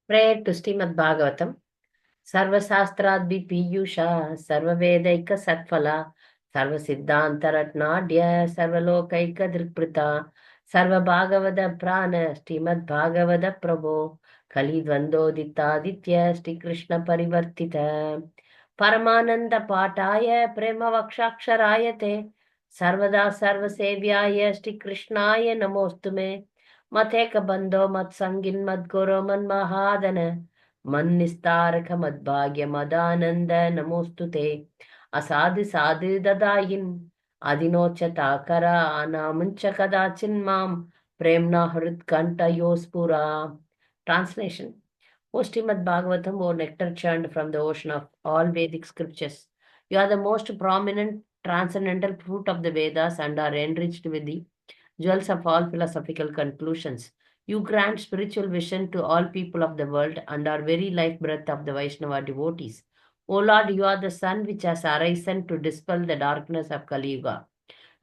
Prayer to Srimad Bhagavatam. Sarva Sastradbi Piyusha, Sarva Vedaika Satphala, Sarva Siddhanta Ratnadya, Sarva Lokaika Drikprita, Sarva Bhagavada Prana, Srimad Bhagavada Prabho, Kali Dvandodita Aditya, Shri Krishna Parivartita, Paramananda Pataya, Prema Vakshaksharayate, Sarvada Sarva Sevyaya, Shri Krishnaya Namostume, Mateka Bando, Mat Sangin, Mat Guru, Man Mahadana, मन्निस्तारक मद्भाग्य मदानंद नमोस्तुते असाधु साधु ददायिन् अधिनोच्चताकरा अनामुञ्च कदाचिन् मां प्रेम्णा हृत्कण्ठयोस्फुरा. Translation. O Srimad Bhagavatam, O nectar churned from the ocean of all Vedic scriptures, you are the most prominent transcendental fruit of the Vedas and are enriched with the jewels of all philosophical conclusions. You grant spiritual vision to all people of the world and are very life breath of the Vaishnava devotees. O Lord, you are the sun which has arisen to dispel the darkness of Kali Yuga.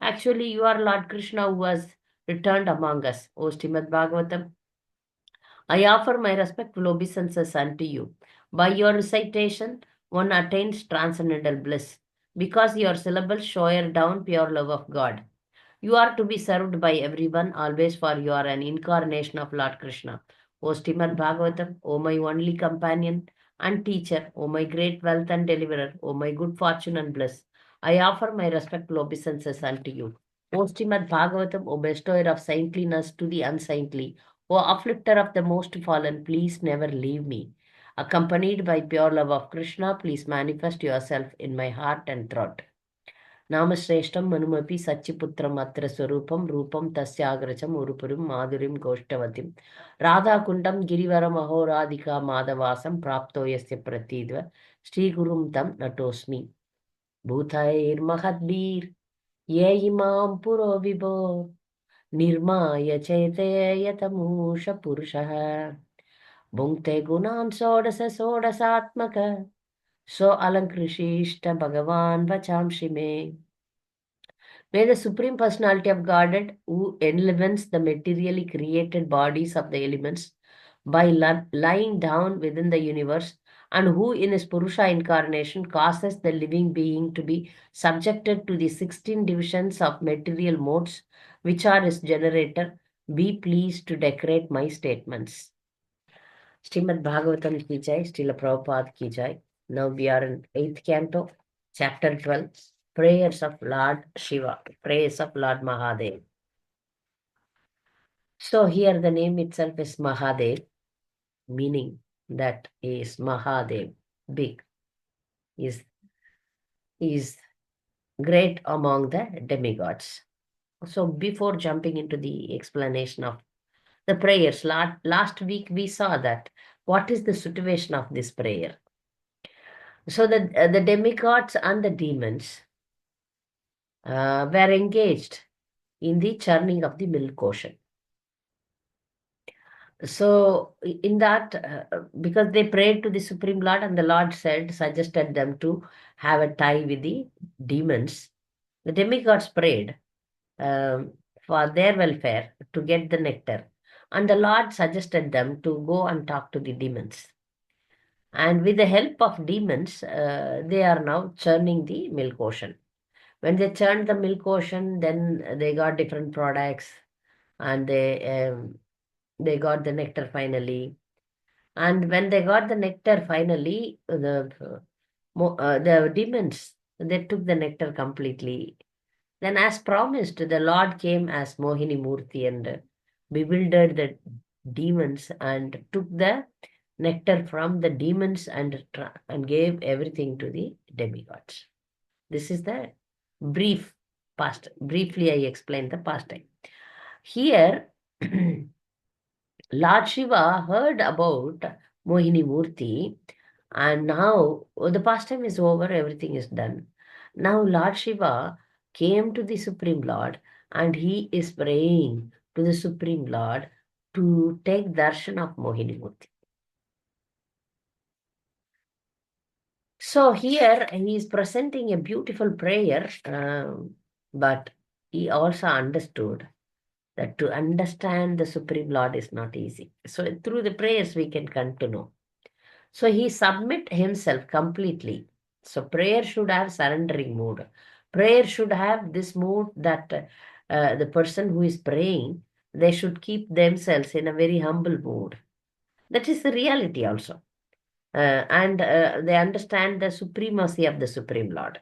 Actually, you are Lord Krishna who has returned among us. O Srimad Bhagavatam, I offer my respectful obeisances unto you. By your recitation, one attains transcendental bliss, because your syllables shower down pure love of God. You are to be served by everyone always, for you are an incarnation of Lord Krishna. O Srimad Bhagavatam, O my only companion and teacher, O my great wealth and deliverer, O my good fortune and bliss, I offer my respectful obeisances unto you. O Srimad Bhagavatam, O bestower of saintliness to the unsaintly, O afflicter of the most fallen, please never leave me. Accompanied by pure love of Krishna, please manifest yourself in my heart and throat. नामश्रेष्ठं मनुमपि सच्चिपुत्रम् अत्र स्वरूपं रूपं तस्याग्रजम् उरुपुरीं माधुरीं गोष्ठवतीं राधाकुण्डं गिरिवरमहोराधिका माधवासं प्राप्तो यस्य प्रतीद्व श्रीगुरुं तं नतोऽस्मि भूतैर्महद्भिर् ये इमां पुरो विभो निर्माय चेतयतमूष पुरुषः भुङ्क्ते गुणान् षोडश षोडशात्मक सो अलङ्कृशिष्ट भगवान् वचांसि मे. May the Supreme Personality of Godhead, who enlivens the materially created bodies of the elements by lying down within the universe, and who in his Purusha incarnation causes the living being to be subjected to the 16 divisions of material modes, which are his generator, be pleased to decorate my statements. Srimad Bhagavatam ki jai, Srila Prabhupada ki jai. Now we are in 8th canto, chapter 12, prayers of Lord Shiva, prayers of Lord Mahadev. So here the name itself is Mahadev, meaning that is Mahadev, big, is great among the demigods. So before jumping into the explanation of the prayers, last week we saw that what is the situation of this prayer. So the demigods and the demons were engaged in the churning of the milk ocean. So in that, because they prayed to the Supreme Lord and the Lord suggested them to have a tie with the demons, the demigods prayed for their welfare to get the nectar. And the Lord suggested them to go and talk to the demons. And with the help of demons, they are now churning the milk ocean. When they churned the milk ocean, then they got different products and they got the nectar finally. And when they got the nectar finally, the demons, they took the nectar completely. Then as promised, the Lord came as Mohini Murti and bewildered the demons and took the nectar from the demons and gave everything to the demigods. This is the brief past. Briefly, I explained the past time. Here, Lord Shiva heard about Mohini Murti, and now the pastime is over, everything is done. Now Lord Shiva came to the Supreme Lord and he is praying to the Supreme Lord to take darshan of Mohini Murti. So here he is presenting a beautiful prayer, but he also understood that to understand the Supreme Lord is not easy. So through the prayers, we can come to know. So he submit himself completely. So prayer should have surrendering mood. Prayer should have this mood that the person who is praying, they should keep themselves in a very humble mood. That is the reality also. And they understand the supremacy of the Supreme Lord.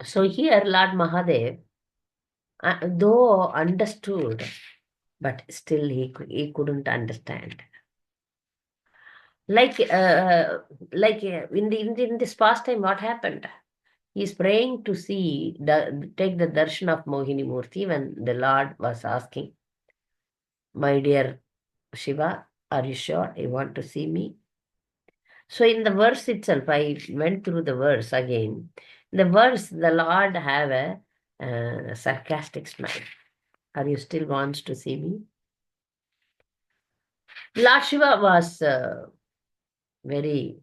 So here, Lord Mahadev, though understood, but still he couldn't understand. Like in this pastime, what happened? He's praying to see take the darshan of Mohini Murti when the Lord was asking, "My dear Shiva, are you sure you want to see me?" So in the verse itself, I went through the verse again. In the verse, the Lord have a sarcastic smile. Are you still wants to see me? Lord Shiva was very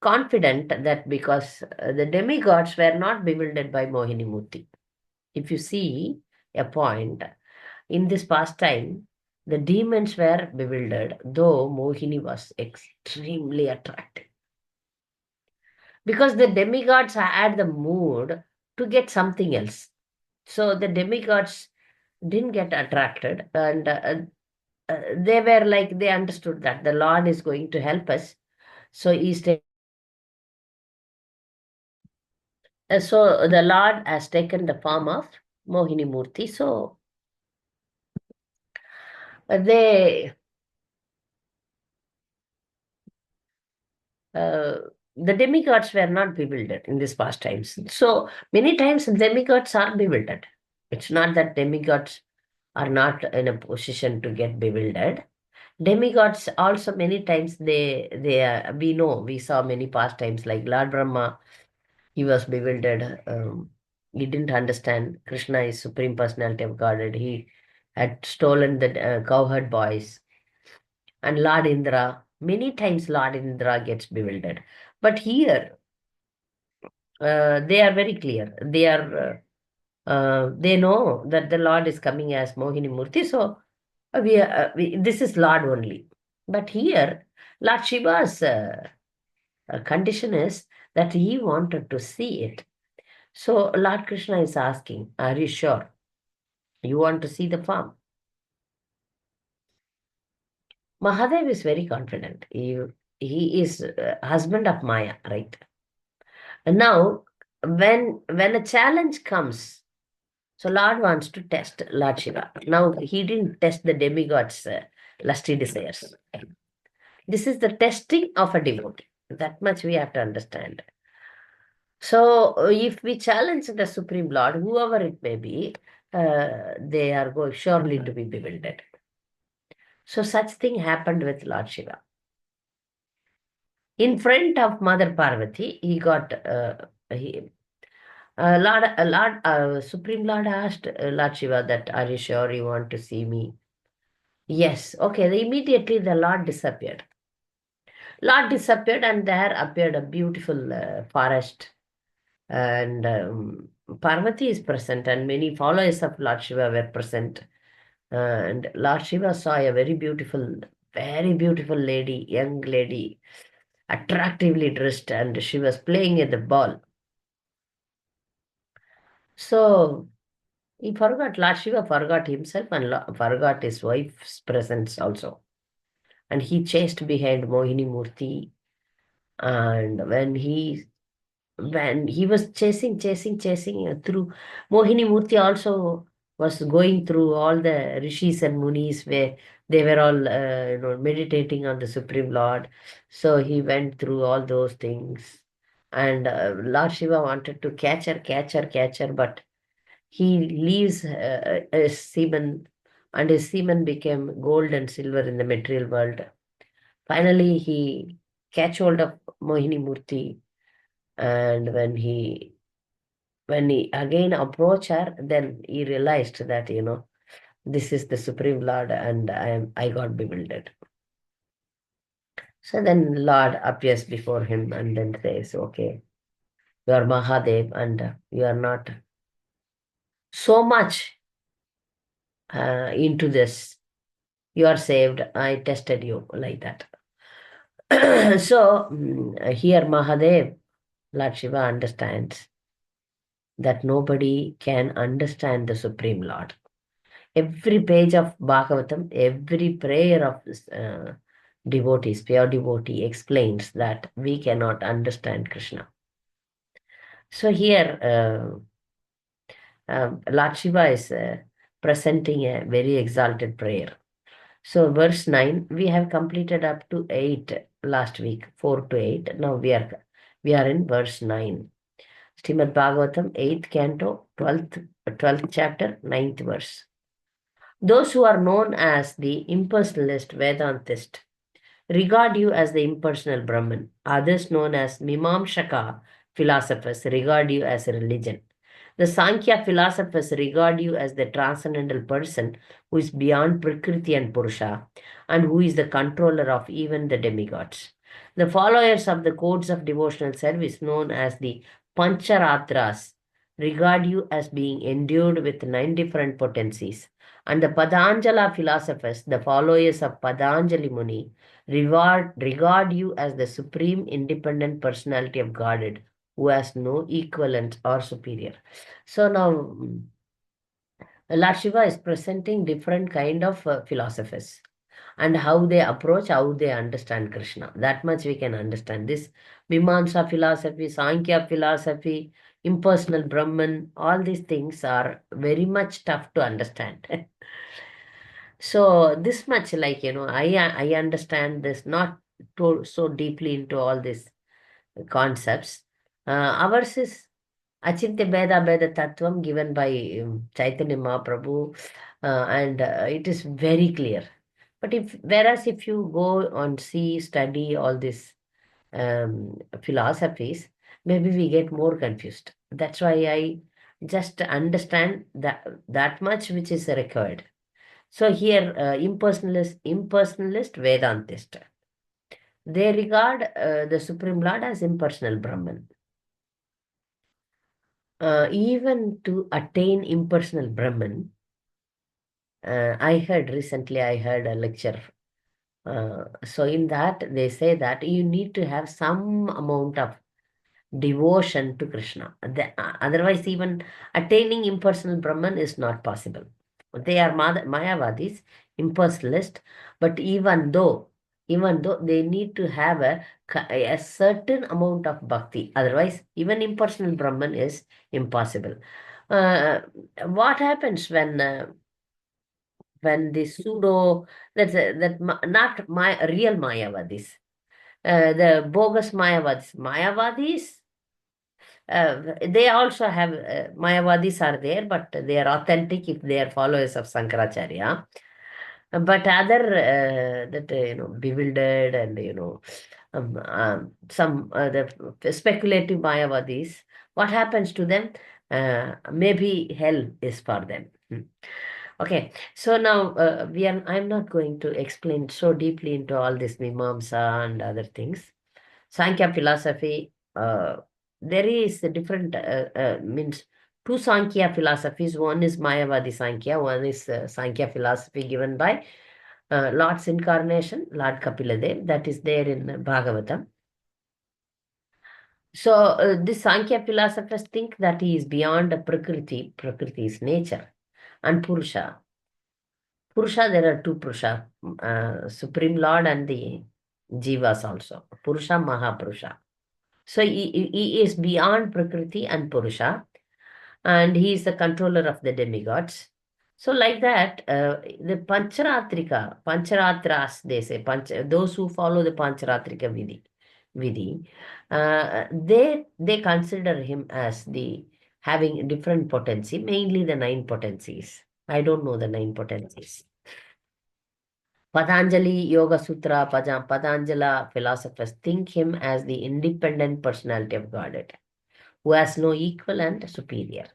confident that because the demigods were not bewildered by Mohini Murti. If you see a point, in this pastime, the demons were bewildered, though Mohini was extremely attractive. Because the demigods had the mood to get something else. So the demigods didn't get attracted, and they were like, they understood that the Lord is going to help us. So so the Lord has taken the form of Mohini Murti. So they uh, the demigods were not bewildered in these past times. So many times demigods are bewildered. It's not that demigods are not in a position to get bewildered. Demigods also many times we saw many past times like Lord Brahma, he was bewildered. He didn't understand Krishna is Supreme Personality of Godhead. He had stolen the cowherd boys. And Lord Indra, many times Lord Indra gets bewildered. But here, they are very clear. They know that the Lord is coming as Mohini Murti. So this is Lord only. But here, Lord Shiva's condition is that he wanted to see it. So Lord Krishna is asking, are you sure you want to see the form? Mahadev is very confident. He is husband of Maya, right? And now, when a challenge comes, so Lord wants to test Lord Shiva. Now, he didn't test the demigod's lusty desires. This is the testing of a devotee. That much we have to understand. So, if we challenge the Supreme Lord, whoever it may be, they are going surely to be bewildered. So, such thing happened with Lord Shiva. In front of Mother Parvati, he got Supreme Lord asked Lord Shiva that, are you sure you want to see me? Yes. Okay. Immediately the Lord disappeared. Lord disappeared, and there appeared a beautiful forest. And Parvati is present, and many followers of Lord Shiva were present. And Lord Shiva saw a very beautiful lady, young lady, attractively dressed, and she was playing at the ball. So he forgot, Lord Shiva forgot himself and forgot his wife's presence also. And he chased behind Mohini Murti. And when he was chasing through, Mohini Murti also was going through all the rishis and munis where they were all meditating on the Supreme Lord. So he went through all those things. And Lord Shiva wanted to catch her, but he leaves his semen, and his semen became gold and silver in the material world. Finally, he catch hold of Mohini Murti, and when he again approached her, then he realized that this is the Supreme Lord, and I got bewildered. So then Lord appears before him and then says, "Okay, you are Mahadev, and you are not so much into this. You are saved. I tested you like that. So here Mahadev, Lord Shiva understands that nobody can understand the Supreme Lord. Every page of Bhagavatam, every prayer of devotees, pure devotee explains that we cannot understand Krishna. So here Lord Shiva is presenting a very exalted prayer. So verse 9, we have completed up to 8 last week, 4 to 8. Now we are in verse 9. Srimad Bhagavatam, 8th canto, 12th chapter, 9th verse. Those who are known as the impersonalist Vedantist regard you as the impersonal Brahman. Others known as Mimamsaka philosophers regard you as a religion. The Sankhya philosophers regard you as the transcendental person who is beyond Prakriti and Purusha and who is the controller of even the demigods. The followers of the codes of devotional service known as the Pancharatras regard you as being endued with 9 different potencies. And the Padanjala philosophers, the followers of Padanjali Muni, regard you as the supreme independent personality of Godhead who has no equivalent or superior. So now Lord Shiva is presenting different kind of philosophers and how they approach, how they understand Krishna. That much we can understand. This Mimamsa philosophy, Sankhya philosophy, impersonal Brahman, all these things are very much tough to understand. So this much, like, I understand this, not so deeply into all these concepts. Ours is Achintya Beda Beda Tattvam given by Chaitanya Mahaprabhu, and it is very clear. But whereas if you go and study all these philosophies, maybe we get more confused. That's why I just understand that much which is required. So here, impersonalist Vedantist. They regard the Supreme Lord as impersonal Brahman. Even to attain impersonal Brahman, I heard a lecture. So in that, they say that you need to have some amount of devotion to Krishna. Otherwise, even attaining impersonal Brahman is not possible. They are Mayavadis, impersonalist, but even though they need to have a certain amount of bhakti, otherwise, even impersonal Brahman is impossible. What happens when the pseudo, not my real Mayavadis, the bogus Mayavadis, they also have Mayavadis are there, but they are authentic if they are followers of Sankaracharya. But other bewildered and some the speculative Mayavadis, what happens to them? Maybe hell is for them. Okay, so now I'm not going to explain so deeply into all this Mimamsa and other things. Sankhya philosophy, there is a different, means two Sankhya philosophies. One is Mayavadi Sankhya, one is Sankhya philosophy given by Lord's incarnation, Lord Kapiladev, that is there in Bhagavatam. So this Sankhya philosophers think that he is beyond Prakriti, Prakriti's nature, and Purusha. Purusha, there are two Purusha, Supreme Lord and the Jivas also, Purusha, Mahapurusha. So he is beyond Prakriti and Purusha, and he is the controller of the demigods. So like that, the Pancharatras, they say, those who follow the Pancharatrika Vidhi, they consider him as having different potency, mainly the 9 potencies. I don't know the 9 potencies. Patanjali Yoga Sutra, Patanjala philosophers think him as the independent personality of Godhead, who has no equal and superior.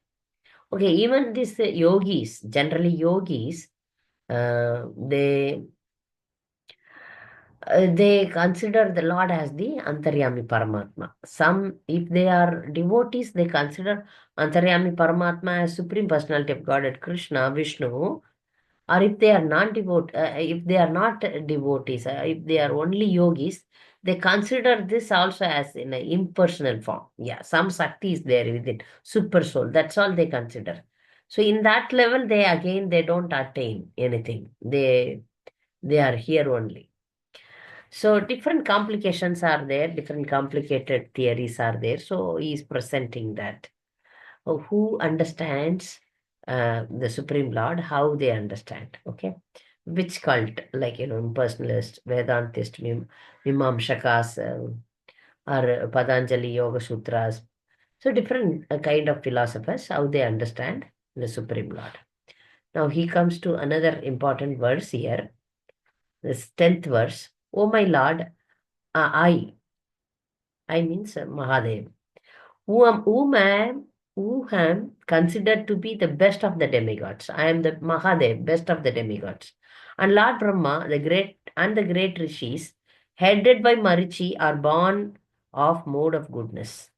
Okay, even these yogis, generally yogis, they consider the Lord as the Antaryami Paramatma. Some, if they are devotees, they consider Antaryami Paramatma as Supreme Personality of Godhead, Krishna, Vishnu, or if they are if they are not devotees, if they are only yogis, they consider this also as in an impersonal form. Yeah, some Sakti is there within, super soul. That's all they consider. So in that level, they don't attain anything. They are here only. So different complications are there, different complicated theories are there. So he is presenting that. Who understands the Supreme Lord, how they understand, okay? Which cult, like, impersonalist, Vedantist, Mimamshakas, or Patanjali Yoga Sutras. So different kind of philosophers, how they understand the Supreme Lord. Now he comes to another important verse here, this 10th verse. Oh my Lord, I means Mahadev, whom I am considered to be the best of the demigods. I am the Mahadev, best of the demigods. And Lord Brahma, the great rishis, headed by Marichi, are born of mode of goodness.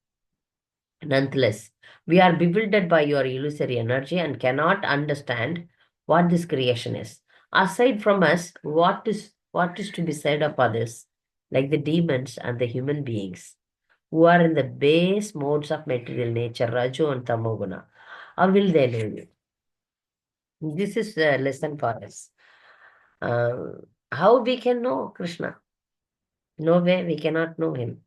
Nonetheless, we are bewildered by your illusory energy and cannot understand what this creation is. Aside from us, what is to be said of others, like the demons and the human beings, who are in the base modes of material nature, Raju and Tamoguna? How will they know you? This is a lesson for us. How we can know Krishna? No way, we cannot know him.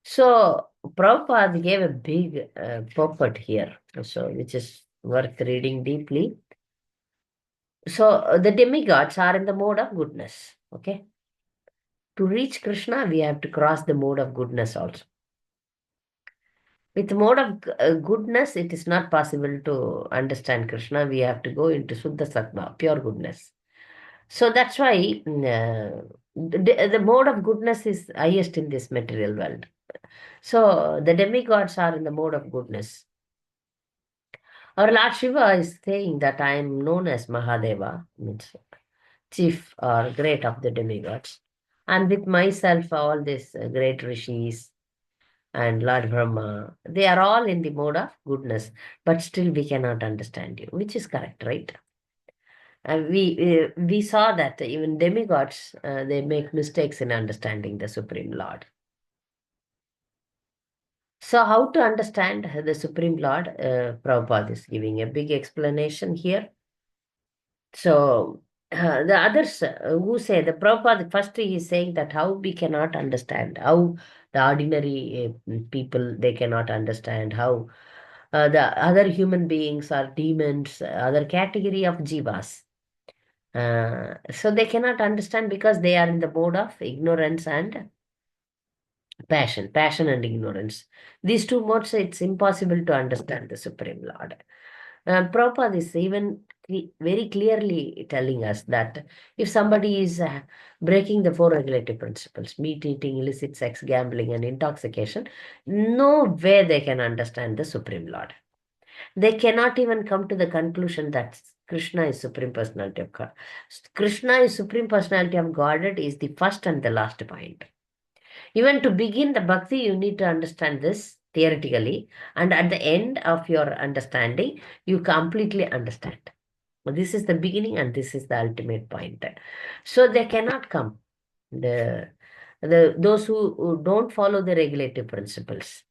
So Prabhupada gave a big purport here, so which is worth reading deeply. So the demigods are in the mode of goodness. Okay, to reach Krishna, we have to cross the mode of goodness also. With mode of goodness, it is not possible to understand Krishna. We have to go into Suddha Sattva, pure goodness. So that's why the mode of goodness is highest in this material world. So the demigods are in the mode of goodness. Our Lord Shiva is saying that I am known as Mahadeva, means chief or great of the demigods. And with myself, all these great rishis and Lord Brahma, they are all in the mode of goodness, but still we cannot understand you, which is correct, right? And we saw that even demigods, they make mistakes in understanding the Supreme Lord. So how to understand the Supreme Lord? Prabhupada is giving a big explanation here. So the others who say, the Prabhupada, first he is saying that how we cannot understand, how the ordinary people, they cannot understand, how the other human beings are demons, other category of jivas. So they cannot understand because they are in the mode of ignorance and passion and ignorance. These two modes, it's impossible to understand the Supreme Lord. Prabhupada is even very clearly telling us that if somebody is breaking the four regulative principles, meat eating, illicit sex, gambling, and intoxication, no way they can understand the Supreme Lord. They cannot even come to the conclusion that Krishna is Supreme Personality of God. Krishna is Supreme Personality of Godhead is the first and the last point. Even to begin the bhakti, you need to understand this theoretically, and at the end of your understanding, you completely understand. This is the beginning, and this is the ultimate point. So they cannot come. Those who don't follow the regulative principles.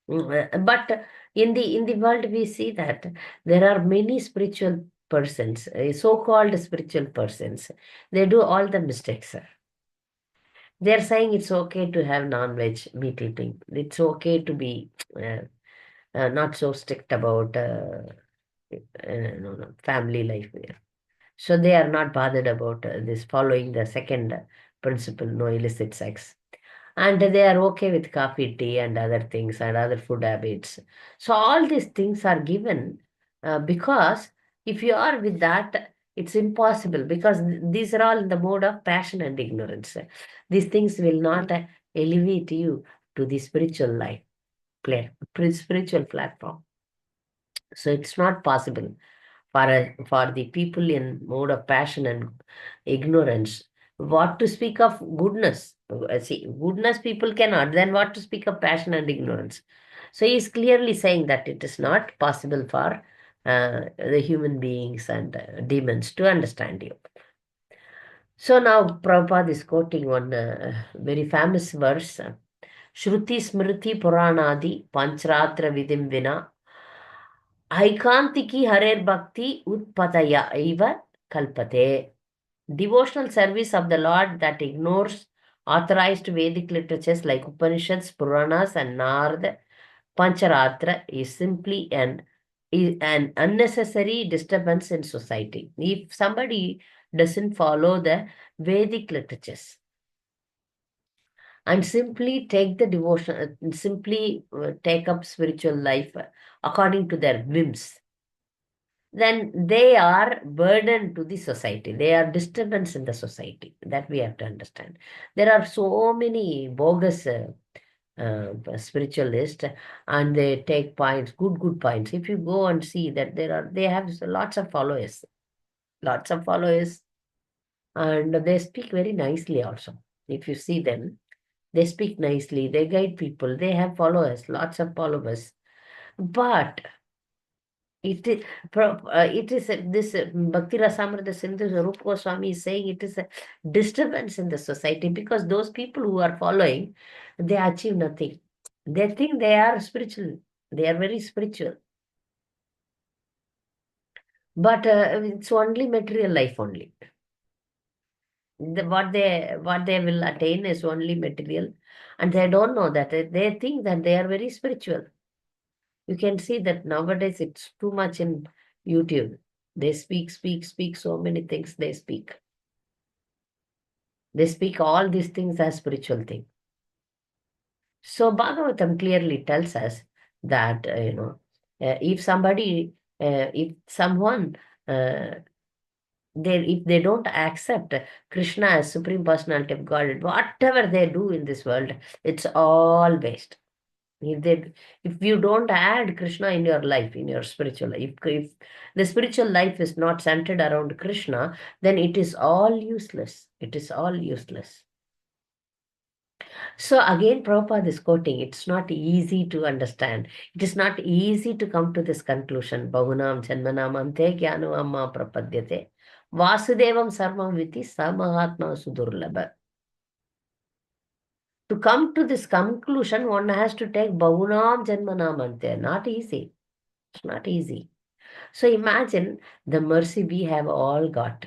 But in the world, we see that there are many spiritual persons, so-called spiritual persons. They do all the mistakes. They're saying it's okay to have non-veg meat eating. It's okay to be not so strict about family life. So they are not bothered about this following the second principle, no illicit sex. And they are okay with coffee, tea, and other things and other food habits. So all these things are given because if you are with that, it's impossible because these are all in the mode of passion and ignorance. These things will not elevate you to the spiritual life, spiritual platform. So it's not possible for the people in mode of passion and ignorance. What to speak of goodness? See, goodness people cannot. Then what to speak of passion and ignorance? So he is clearly saying that it is not possible for the human beings and demons to understand you. So now Prabhupada is quoting one very famous verse. Shruti Smriti Puranadi Panchratra Vidim Vina Aikantiki Harer Bhakti Utpataya Eva Kalpate. Devotional service of the Lord that ignores authorized Vedic literatures like Upanishads, Puranas, and Narada Pancharatra is simply an unnecessary disturbance in society. If somebody doesn't follow the Vedic literatures and simply take the devotion, simply take up spiritual life according to their whims, then they are burden to the society. They are disturbance in the society. That we have to understand. There are so many bogus spiritualists, and they take points, good points. If you go and see that they have lots of followers, and they speak very nicely also. If you see them, they speak nicely, they guide people, they have followers, lots of followers. But it is this Bhakti Rasamrita Sindhu Rupa Goswami is saying it is a disturbance in the society, because those people who are following, they achieve nothing. They think they are spiritual. They are very spiritual. But it's only material life only. What they will attain is only material, and they don't know that. They think that they are very spiritual. You can see that nowadays it's too much in YouTube. They speak so many things they speak. They speak all these things as spiritual thing. So Bhagavatam clearly tells us that, if someone, if they don't accept Krishna as Supreme Personality of God, whatever they do in this world, it's all waste. If you don't add Krishna in your life, in your spiritual life, if the spiritual life is not centered around Krishna, then it is all useless. It is all useless. So again, Prabhupada is quoting, it's not easy to understand. It is not easy to come to this conclusion. Bahunam janmanamante jnano amma prapadyate vasudevam sarvam viti samahatma sudurlabha. To come to this conclusion, one has to take Bahunam janmanamante. Not easy. It's not easy. So imagine the mercy we have all got.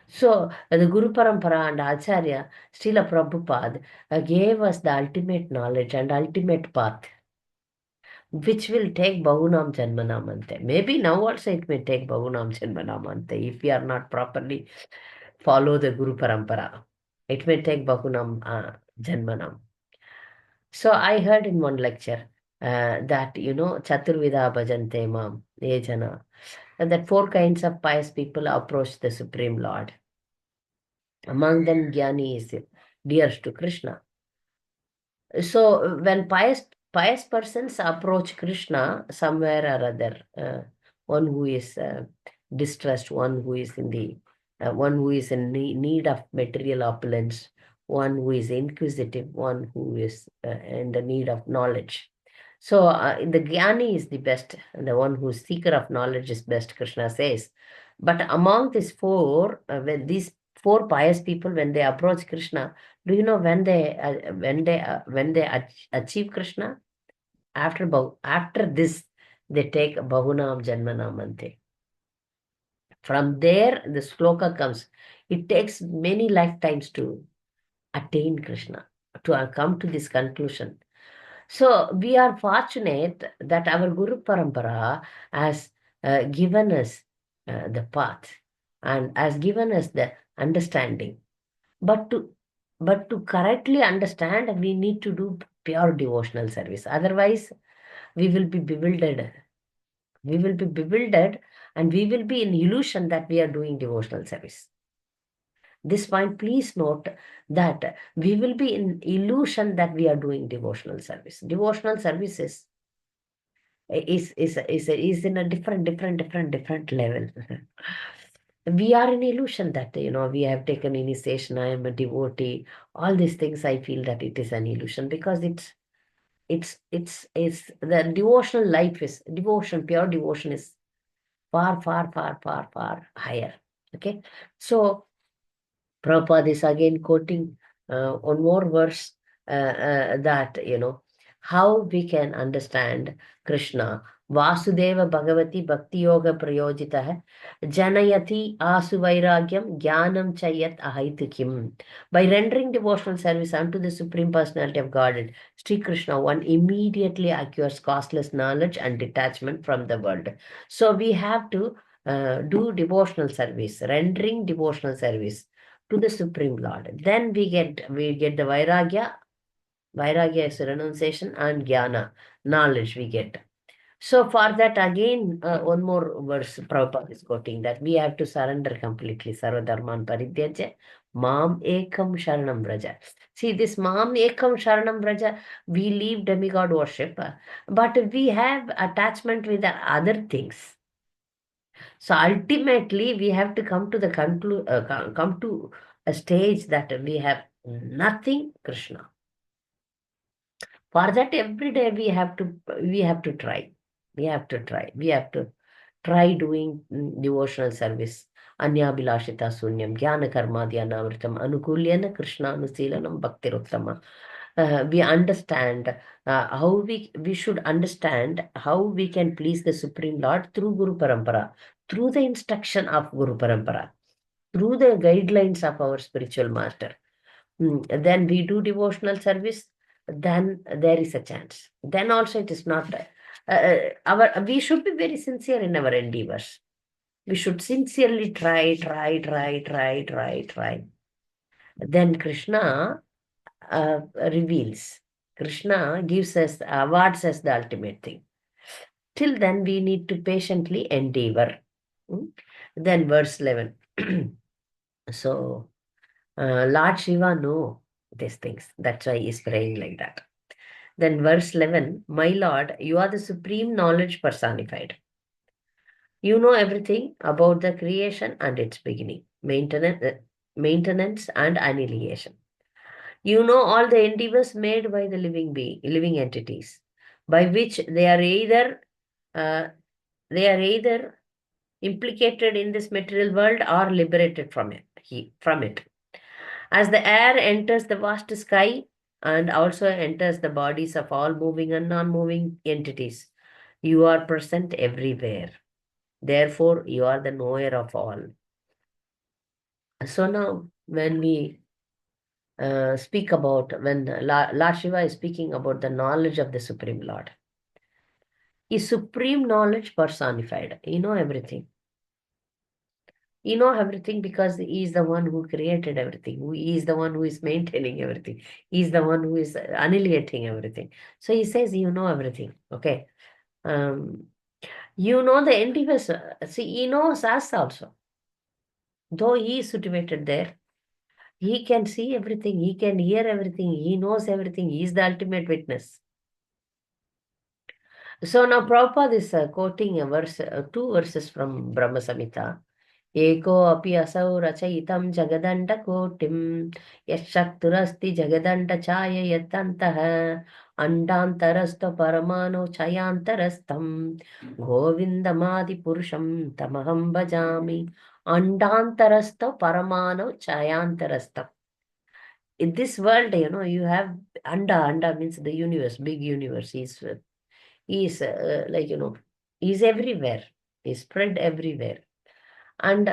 So the Guru Parampara and Acharya, Srila Prabhupada, gave us the ultimate knowledge and ultimate path, which will take Bahunam Janmanamante. Maybe now also it may take Bahunam Janmanamante if we are not properly follow the Guru Parampara. It may take Bahunam Janmanam. So I heard in one lecture that, Chaturvida Bhajante Mam, Ejana, and that 4 kinds of pious people approach the Supreme Lord. Among them, Jnani is dearest to Krishna. So when pious persons approach Krishna somewhere or other, one who is distressed, one who is in need of material opulence, one who is inquisitive, one who is in the need of knowledge. So the Jnani is the best, the one who is seeker of knowledge is best, Krishna says. But among these 4, when these 4 pious people, when they approach Krishna, do you know when they achieve Krishna? After this, they take Bahunam Janmanamante. From there, the sloka comes. It takes many lifetimes to attain Krishna, to come to this conclusion. So we are fortunate that our Guru Parampara has given us the path and has given us the understanding. But to correctly understand, we need to do pure devotional service. Otherwise, we will be bewildered. We will be bewildered and we will be in illusion that we are doing devotional service. This point, please note that we will be in illusion that we are doing devotional service. Devotional service is in a different level. We are in illusion that, we have taken initiation, I am a devotee. All these things, I feel that it is an illusion because it's the devotional life is devotion, pure devotion is far, far, far, far, far higher. Okay. So Prabhupada is again quoting one more verse that, how we can understand Krishna. Vasudeva Bhagavati Bhakti Yoga Prayojitah Janayati Asu Vairagyam Jnanam Chayat Ahaitukim. By rendering devotional service unto the Supreme Personality of Godhead, Sri Krishna, one immediately acquires costless knowledge and detachment from the world. So we have to do devotional service, rendering devotional service to the Supreme Lord. Then we get the Vairagya. Vairagya is renunciation, and Jnana, knowledge we get. So for that again, one more verse Prabhupada is quoting, that we have to surrender completely. Sarva dharman paridhyajya mam ekam sharanam braja. See, this mam ekam sharanam braja, we leave demigod worship, but we have attachment with the other things. So ultimately, we have to come to the come to a stage that we have nothing Krishna. For that, every day we have to try. We have to try. We have to try doing devotional service. Anyabhilashita sunyam jnana karma dhyanamritam anukulyana krishna anusilanam bhaktiruttama. We understand how we should understand how we can please the Supreme Lord through Guru Parampara, through the instruction of Guru Parampara, through the guidelines of our spiritual master. Then we do devotional service, then there is a chance. Then also it is not we should be very sincere in our endeavors. We should sincerely try. Then Krishna reveals. Krishna gives us, awards us the ultimate thing. Till then, we need to patiently endeavor. Then verse 11. So, Lord Shiva know these things. That's why he's praying like that. Then verse 11, my Lord, you are the supreme knowledge personified. You know everything about the creation and its beginning, maintenance and annihilation. You know all the endeavors made by the living entities, by which they are either implicated in this material world or liberated from it. As the air enters the vast sky and also enters the bodies of all moving and non-moving entities, you are present everywhere. Therefore, you are the knower of all. So now, when we speak about, when Lord Shiva is speaking about the knowledge of the Supreme Lord, is supreme knowledge personified. You know everything. You know everything because he is the one who created everything. He is the one who is maintaining everything. He is the one who is annihilating everything. So he says, you know everything. Okay. You know the endeavors. See, he knows us also. Though he is situated there, he can see everything. He can hear everything. He knows everything. He is the ultimate witness. So now Prabhupada is quoting two verses from Brahma Samhita. Eko api asau rachayitam jagadanda kotim yashakturasti jagadanda chaya yatantaha andantarasto paramano chayantarastam govindamadi purusham tamaham bhajami andantarasto paramano chayantarastam. In this world, you have anda means the universe, big universe. He's he's everywhere. He's spread everywhere. And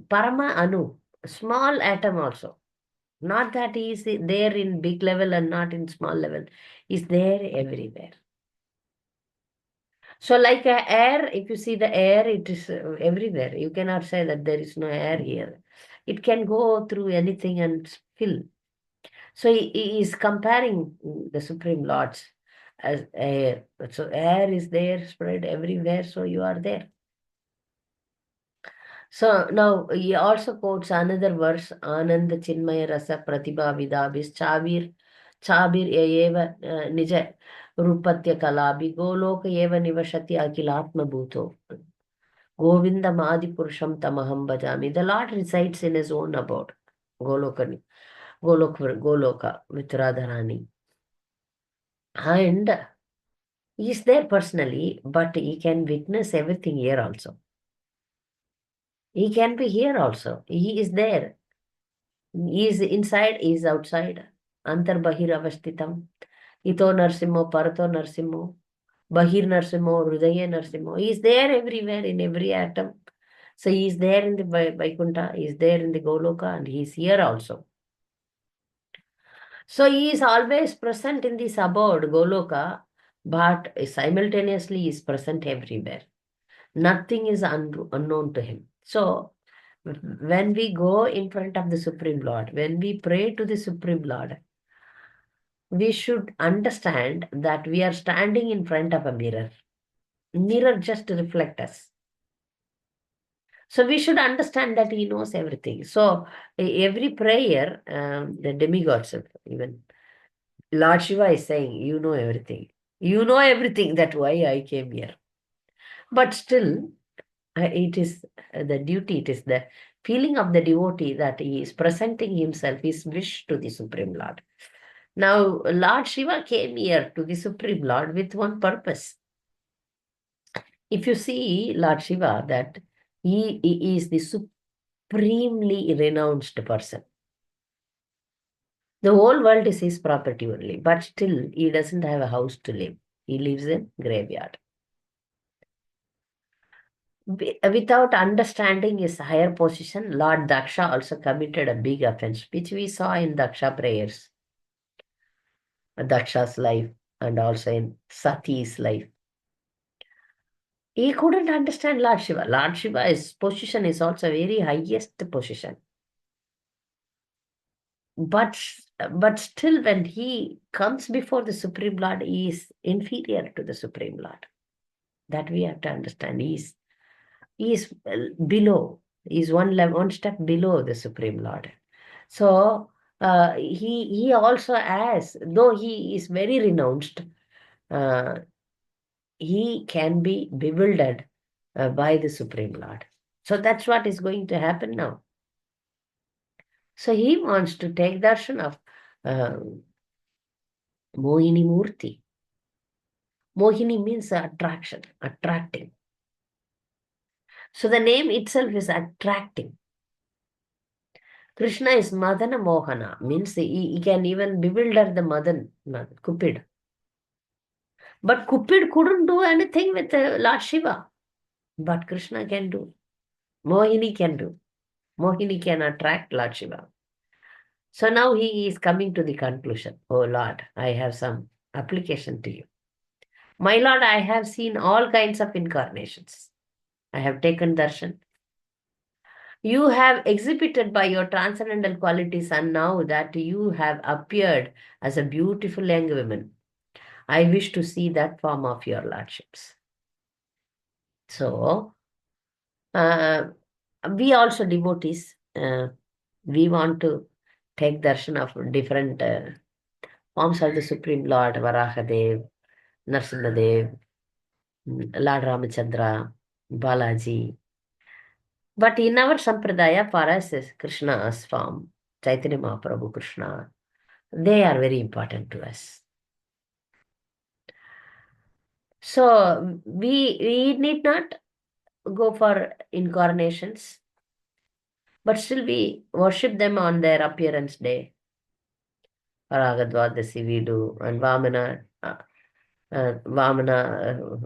Parama Anu, small atom also. Not that he is there in big level and not in small level. Is there everywhere. So like air, if you see the air, it is everywhere. You cannot say that there is no air here. It can go through anything and fill. So he is comparing the Supreme Lords as air. So air is there, spread everywhere, so you are there. So now he also quotes another verse, Ananda Chinmaya Rasa Pratibha Vidabhis Chabir Eva Nija Rupatya Kalabi Goloka Eva Nivashati Akilatma Bhuto Govinda Madi Purusham Tamaham Bhajami. The Lord resides in his own abode, Goloka with Radharani. And he is there personally, but he can witness everything here also. He can be here also. He is there. He is inside, he is outside. Antar Bahir Avasthitam. Ito Narsimho, Parato Narsimho, Bahir Narsimho, Hridaya Narsimho. He is there everywhere in every atom. So he is there in the Vaikuntha, he is there in the Goloka, and he is here also. So he is always present in the abode, Goloka, but simultaneously he is present everywhere. Nothing is unknown to him. So when we go in front of the Supreme Lord, when we pray to the Supreme Lord, we should understand that we are standing in front of a mirror. Mirror just reflects us. So we should understand that he knows everything. So every prayer, the demigods, even Lord Shiva is saying, you know everything. You know everything. That's why I came here. But still, it is the duty, it is the feeling of the devotee that he is presenting himself, his wish to the Supreme Lord. Now, Lord Shiva came here to the Supreme Lord with one purpose. If you see Lord Shiva, that he is the supremely renounced person. The whole world is his property only, but still he doesn't have a house to live. He lives in graveyard. Without understanding his higher position, Lord Daksha also committed a big offense, which we saw in Daksha prayers, Daksha's life, and also in Sati's life. He couldn't understand Lord Shiva. Lord Shiva's position is also very highest position. But, but still, when he comes before the Supreme Lord, he is inferior to the Supreme Lord. That we have to understand. He is below. He is one step below the Supreme Lord. So he also has, though he is very renounced, uh, he can be bewildered by the Supreme Lord. So that's what is going to happen now. So he wants to take darshan of Mohini Murti. Mohini means attraction, attracting. So the name itself is attracting. Krishna is Madana Mohana, means he can even bewilder the Madan, Cupid. But Cupid couldn't do anything with Lord Shiva. But Krishna can do. Mohini can do. Mohini can attract Lord Shiva. So now he is coming to the conclusion. Oh Lord, I have some application to you. My Lord, I have seen all kinds of incarnations. I have taken darshan. You have exhibited by your transcendental qualities, and now that you have appeared as a beautiful young woman, I wish to see that form of your lordships. So, we also devotees, we want to take darshan of different forms of the Supreme Lord, Varahadev, Narsimhadev, Lord Ramachandra, Balaji. But in our Sampradaya, for us, is Krishna's form, Chaitanya Mahaprabhu Krishna, they are very important to us. So we need not go for incarnations, but still we worship them on their appearance day. Paragadvadasi we do, and Vamana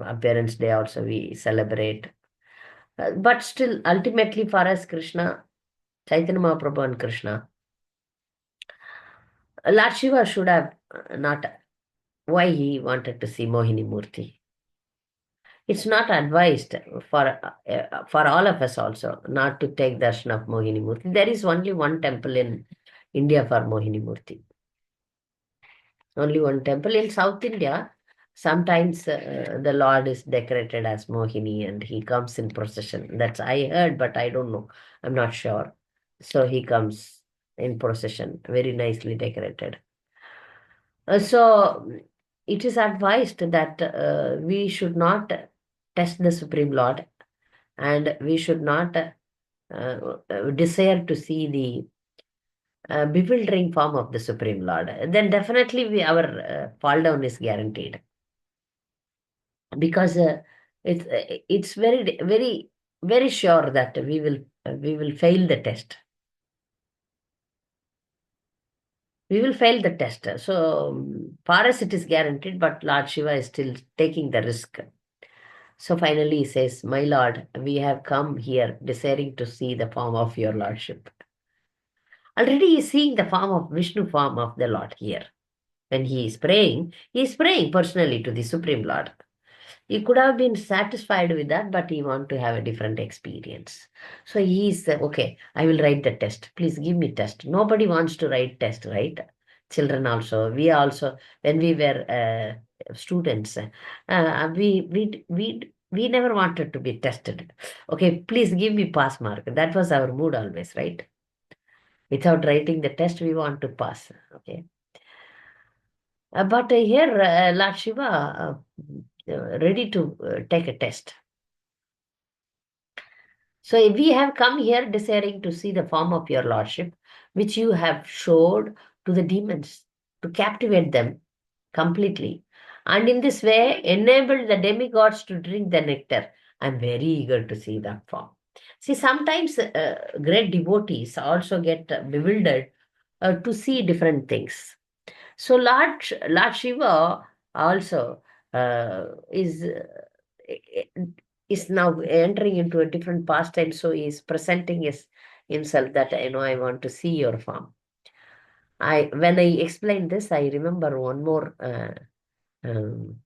appearance day also we celebrate. But still, ultimately for us, Krishna, Chaitanya Mahaprabhu and Krishna, Lord Shiva should have not, why he wanted to see Mohini Murti. It's not advised for all of us also not to take darshan of Mohini Murti. There is only one temple in India for Mohini Murti. Only one temple in South India. Sometimes the Lord is decorated as Mohini and he comes in procession. That's I heard, but I don't know. I'm not sure. So he comes in procession, very nicely decorated. So it is advised that we should not test the Supreme Lord and we should not desire to see bewildering form of the Supreme Lord, then definitely our fall down is guaranteed. Because it's very sure that we will fail the test. We will fail the test. So for us it is guaranteed, but Lord Shiva is still taking the risk. So finally he says, "My Lord, we have come here desiring to see the form of your Lordship." Already he is seeing the form of Vishnu form of the Lord here. When he is praying personally to the Supreme Lord. He could have been satisfied with that, but he want to have a different experience. So he said, okay, I will write the test. Please give me test. Nobody wants to write test, right? Children also. We also, when we were students, we never wanted to be tested. Okay, please give me pass mark. That was our mood always, right? Without writing the test, we want to pass. Okay. But here, Lord Shiva ready to take a test. So we have come here desiring to see the form of your Lordship, which you have showed to the demons, to captivate them completely. And in this way, enable the demigods to drink the nectar. I'm very eager to see that form. See, sometimes great devotees also get bewildered to see different things. So Lord Shiva also is now entering into a different pastime. So he is presenting himself that I want to see your form. When I explained this, I remember one more um,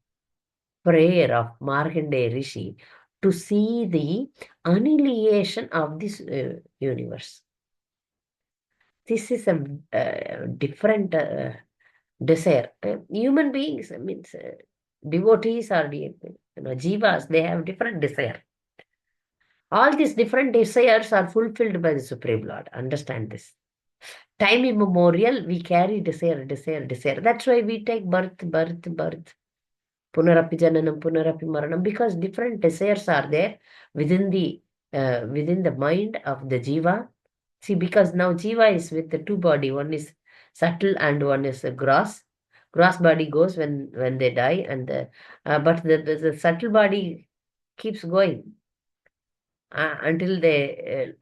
prayer of Markandeya Rishi to see the annihilation of this universe. This is a different desire. Human beings, means devotees or jivas, they have different desire. All these different desires are fulfilled by the Supreme Lord. Understand this. Time immemorial, we carry desire, desire, desire. That's why we take birth, birth, birth. Punarapi jananam, punarapi maranam, because different desires are there within the mind of the jiva. See, because now jiva is with the two body. One is subtle and one is gross. Gross body goes when they die, but the subtle body keeps going until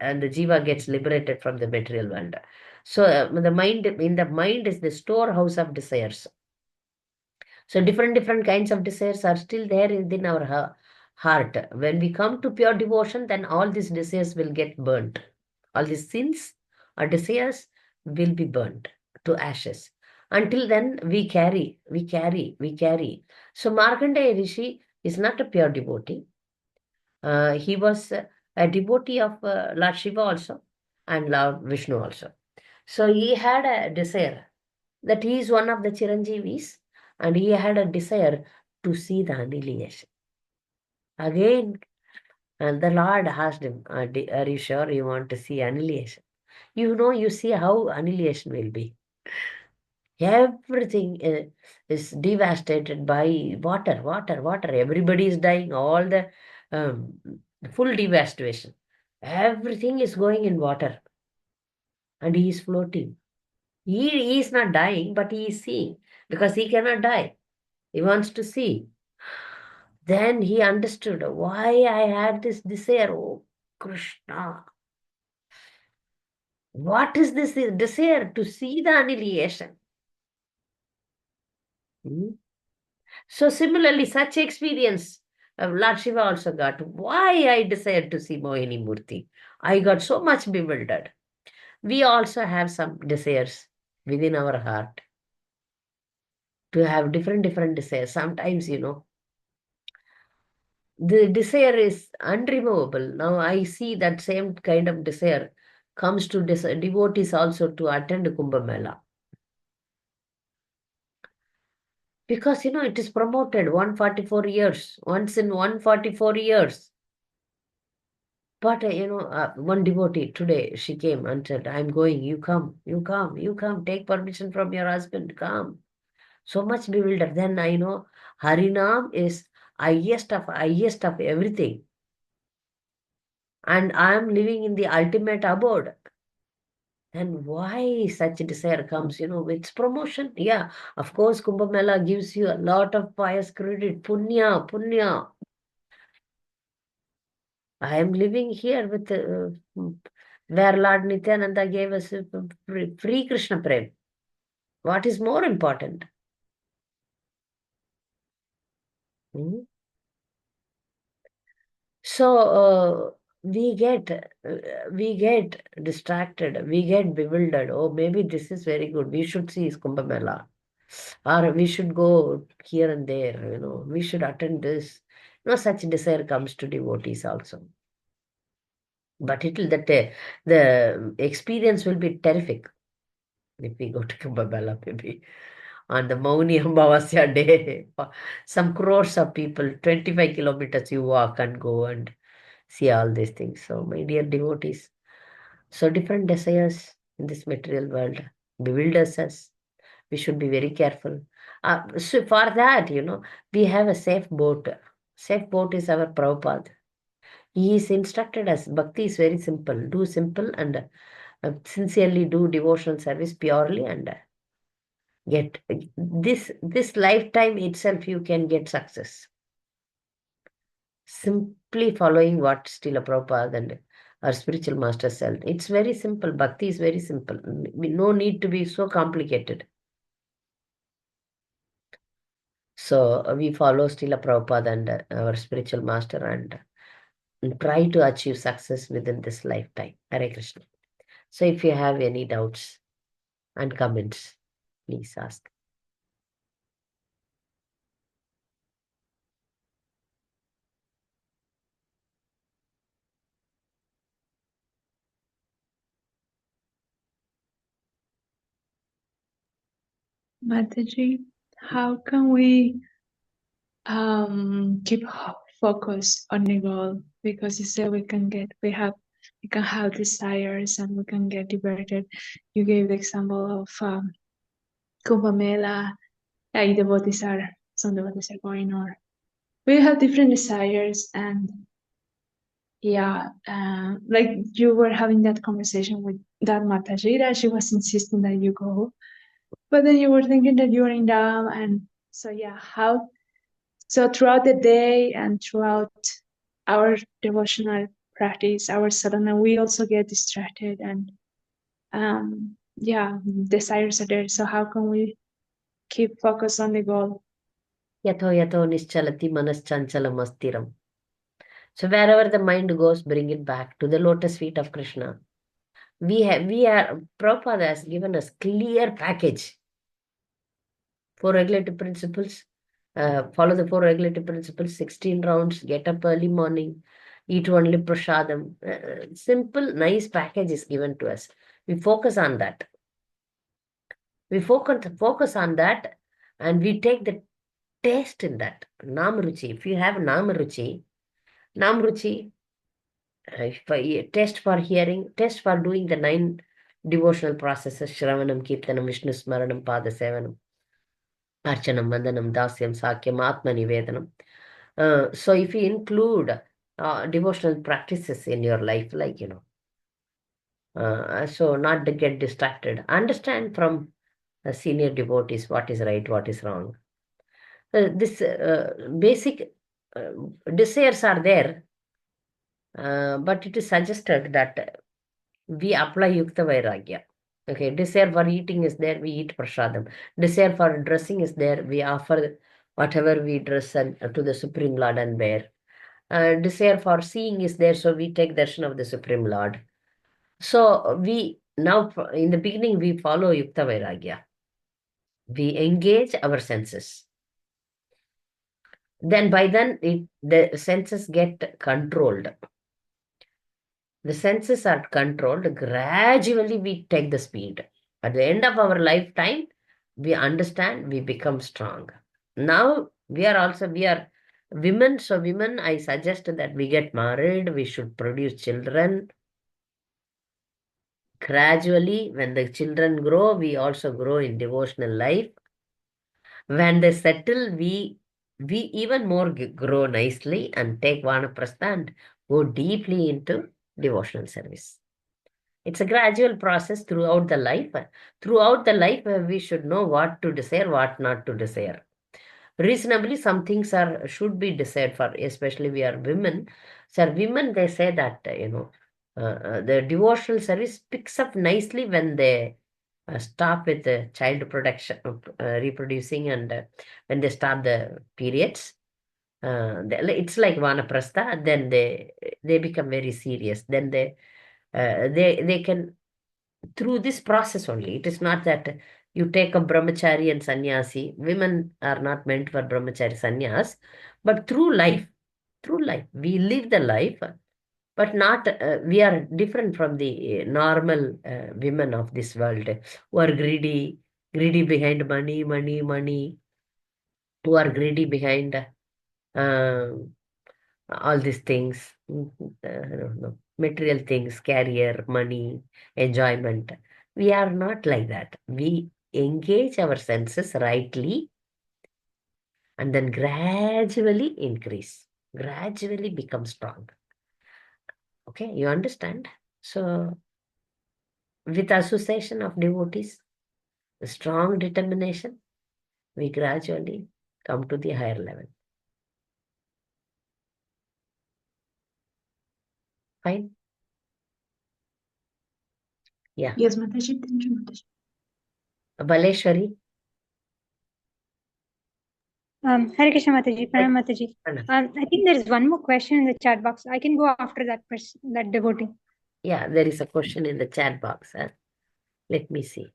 and the jiva gets liberated from the material world. So the mind is the storehouse of desires. So different kinds of desires are still there within our heart. When we come to pure devotion, then all these desires will get burnt. All these sins or desires will be burnt to ashes. Until then, we carry. So Markandeya Rishi is not a pure devotee. He was a devotee of Lord Shiva also and Lord Vishnu also. So he had a desire that he is one of the Chiranjeevis, and he had a desire to see the annihilation. Again, and the Lord asked him, are you sure you want to see annihilation? You see how annihilation will be. Everything is devastated by water. Everybody is dying, all the um, full devastation. Everything is going in water, and he is floating. He is not dying, but he is seeing, because he cannot die. He wants to see. Then he understood why I had this desire. Oh, Krishna. What is this desire? To see the annihilation. Hmm? So similarly, such experience Lord Shiva also got. Why I desired to see Mohini Murti? I got so much bewildered. We also have some desires within our heart to have different desires. Sometimes, the desire is unremovable. Now I see that same kind of desire comes to devotees also to attend Kumbh Mela. Because, it is promoted 144 years, once in 144 years. But, one devotee today, she came and said, I'm going, you come, take permission from your husband, come. So much bewildered. Then I know Harinam is highest of everything. And I am living in the ultimate abode. then why such desire comes? It's promotion. Yeah, of course, Kumbh Mela gives you a lot of pious credit. Punya, punya. I am living here with where Lord Nityananda gave us free Krishna Prem. What is more important? Hmm? So we get distracted, we get bewildered. Oh, maybe this is very good. We should see Kumbh Mela, or we should go here and there. We should attend this. Such desire comes to devotees also. But the experience will be terrific if we go to Kumbh Mela, maybe on the Mohini Amavasya day. Some crores of people, 25 kilometers you walk and go and see all these things. So, my dear devotees, so different desires in this material world bewilders us. We should be very careful. So for that, we have a safe boat. Safe boat is our Prabhupada. He is instructed us. Bhakti is very simple. Do simple and sincerely do devotional service purely and get this lifetime itself you can get success. Simply following what Srila Prabhupada and our spiritual master said. It's very simple. Bhakti is very simple. No need to be so complicated. So we follow Srila Prabhupada and our spiritual master and try to achieve success within this lifetime. Hare Krishna. So if you have any doubts and comments, please ask. Mataji, how can we keep focus on the goal? Because you said we can have desires and we can get diverted. You gave the example of Kumbh Mela, like some devotees are going, or we have different desires, and yeah, like you were having that conversation with that Mataji that she was insisting that you go, but then you were thinking that you were in Dham, and so yeah, how? So throughout the day and throughout our devotional practice, our sadhana, we also get distracted and yeah, desires are there. So how can we keep focus on the goal? Yato yato nischalati manaschanchalam astiram. So wherever the mind goes, bring it back to the lotus feet of Krishna. Prabhupada has given us clear package. 4 regulative principles. Follow the 4 regulative principles, 16 rounds, get up early morning, eat only prasadam. Simple, nice package is given to us. We focus on that. We focus on that and we take the taste in that. Namruchi. If you have Namruchi, test for hearing, test for doing the 9 devotional processes, Shravanam, Kirtanam, Vishnu Smaranam, Pada Sevanam, Archanam, Vandanam, Dasyam, Sakyam, Atma Nivedanam. So if you include devotional practices in your life, like, so not to get distracted, understand from senior devotees what is right, what is wrong. This basic desires are there, but it is suggested that we apply Yukta Vairagya. Okay, desire for eating is there, we eat prasadam. Desire for dressing is there, we offer whatever we dress and, to the Supreme Lord and wear. Desire for seeing is there, so we take darshan of the Supreme Lord. So we now, in the beginning, we follow Yukta Vairagya. We engage our senses. Then by then, the senses get controlled. The senses are controlled. Gradually, we take the speed. At the end of our lifetime, we understand, we become strong. Now, we are women. So women, I suggest that we get married. We should produce children. Gradually, when the children grow, we also grow in devotional life. When they settle, we even more grow nicely and take vanaprastha and go deeply into devotional service. It's a gradual process throughout the life. Throughout the life, we should know what to desire, what not to desire. Reasonably, some things should be desired for, especially we are women. So women, they say that, the devotional service picks up nicely when they stop with the child production, reproducing, and when they start the periods. It's like vanaprastha, then they become very serious. Then they can, through this process only. It is not that you take a brahmachari and sannyasi. Women are not meant for brahmachari sannyas, but through life, we live the life, but not, we are different from the normal women of this world who are greedy behind money, money, money, who are greedy behind all these things, I don't know, material things, career, money, enjoyment. We are not like that. We engage our senses rightly and then gradually increase, gradually become strong. Okay, you understand? So, with association of devotees, strong determination, we gradually come to the higher level. Fine? Yeah. Yes, Mataji. Thank you, Mataji. Baleshwari? Hare Krishna Mataji, Pranam Mataji. Pranam. I think there is one more question in the chat box. I can go after that person, that devotee. Yeah, there is a question in the chat box. Let me see.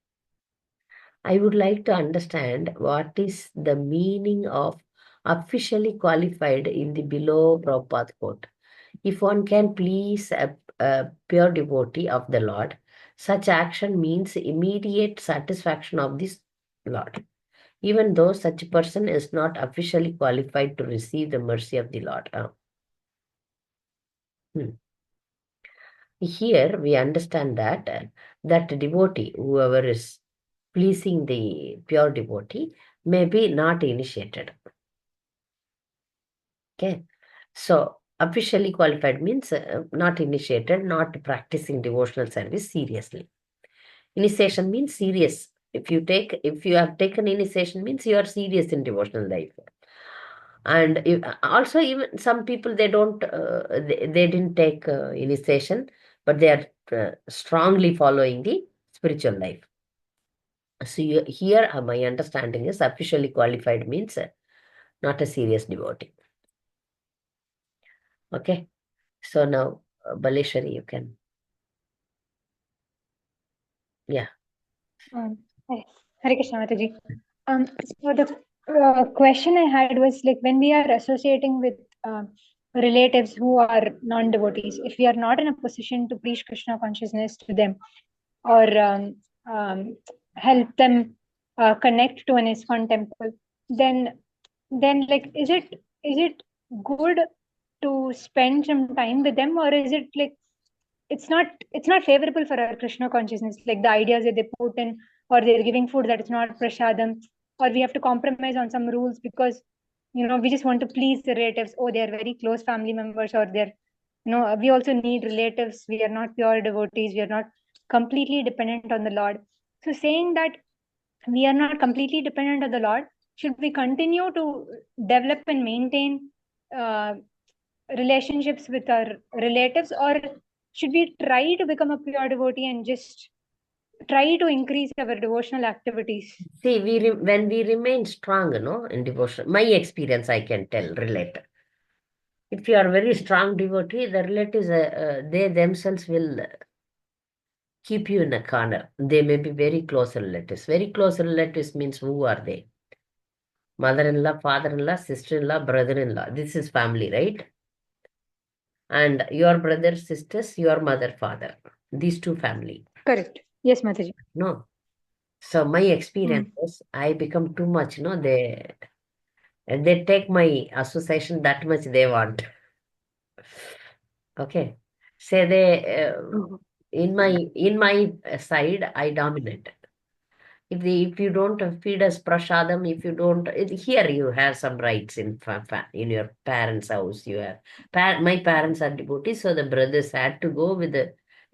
I would like to understand what is the meaning of officially qualified in the below Prabhupada quote. If one can please a pure devotee of the Lord, such action means immediate satisfaction of this Lord, even though such a person is not officially qualified to receive the mercy of the Lord. Here we understand that that devotee, whoever is pleasing the pure devotee, may be not initiated. Okay, so officially qualified means not initiated, not practicing devotional service seriously. Initiation means serious. If you have taken initiation, means you are serious in devotional life. And also, even some people, they don't, they didn't take initiation, but they are strongly following the spiritual life. So here, my understanding is officially qualified means not a serious devotee. Okay. So now, Baleshwari, you can. Yeah. Hare Krishna Mataji. So the question I had was like, when we are associating with relatives who are non-devotees, if we are not in a position to preach Krishna consciousness to them or help them connect to an ISKCON temple, then like, is it good to spend some time with them, or is it like it's not favorable for our Krishna consciousness, like the ideas that they put in, or they're giving food that is not prasadam, or we have to compromise on some rules because we just want to please the relatives. Oh, they are very close family members, or they're we also need relatives. We are not pure devotees. We are not completely dependent on the Lord. So saying that we are not completely dependent on the Lord, should we continue to develop and maintain relationships with our relatives, or should we try to become a pure devotee and just try to increase our devotional activities? See, when we remain strong, in devotion, my experience, I can relate. If you are very strong devotee, the relatives, they themselves will keep you in a corner. They may be very close relatives. Very close relatives means who are they? Mother-in-law, father-in-law, sister-in-law, brother-in-law. This is family, right? And your brother, sisters, your mother, father. These two family. Correct. Yes, Mataji. No. So my experience is, I become too much, they take my association that much they want. Okay. Say in my side, I dominate. If you don't feed us prasadam, if you don't, here you have some rights in your parents' house. My parents are devotees, so the brothers had to go with